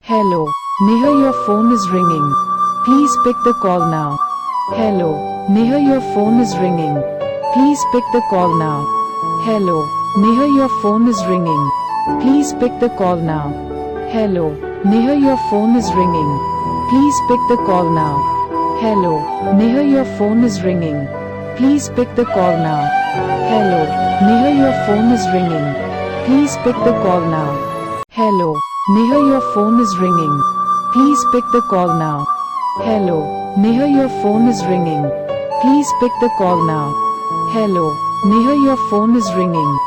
Hello, Neha, your phone is ringing. Please pick the call now. Hello, Neha, your phone is ringing. Please pick the call now. Hello, Neha, your phone is ringing. Please pick the call now. Hello, Neha, your phone is ringing. Please pick the call now. Hello, Neha, your phone is ringing. Please pick the call now. Hello, Neha, your phone is ringing. Please pick the call now. Hello, Neha, your phone is ringing. Please pick the call now. Hello, Neha, your phone is ringing. Please pick the call now. Hello, Neha, your phone is ringing.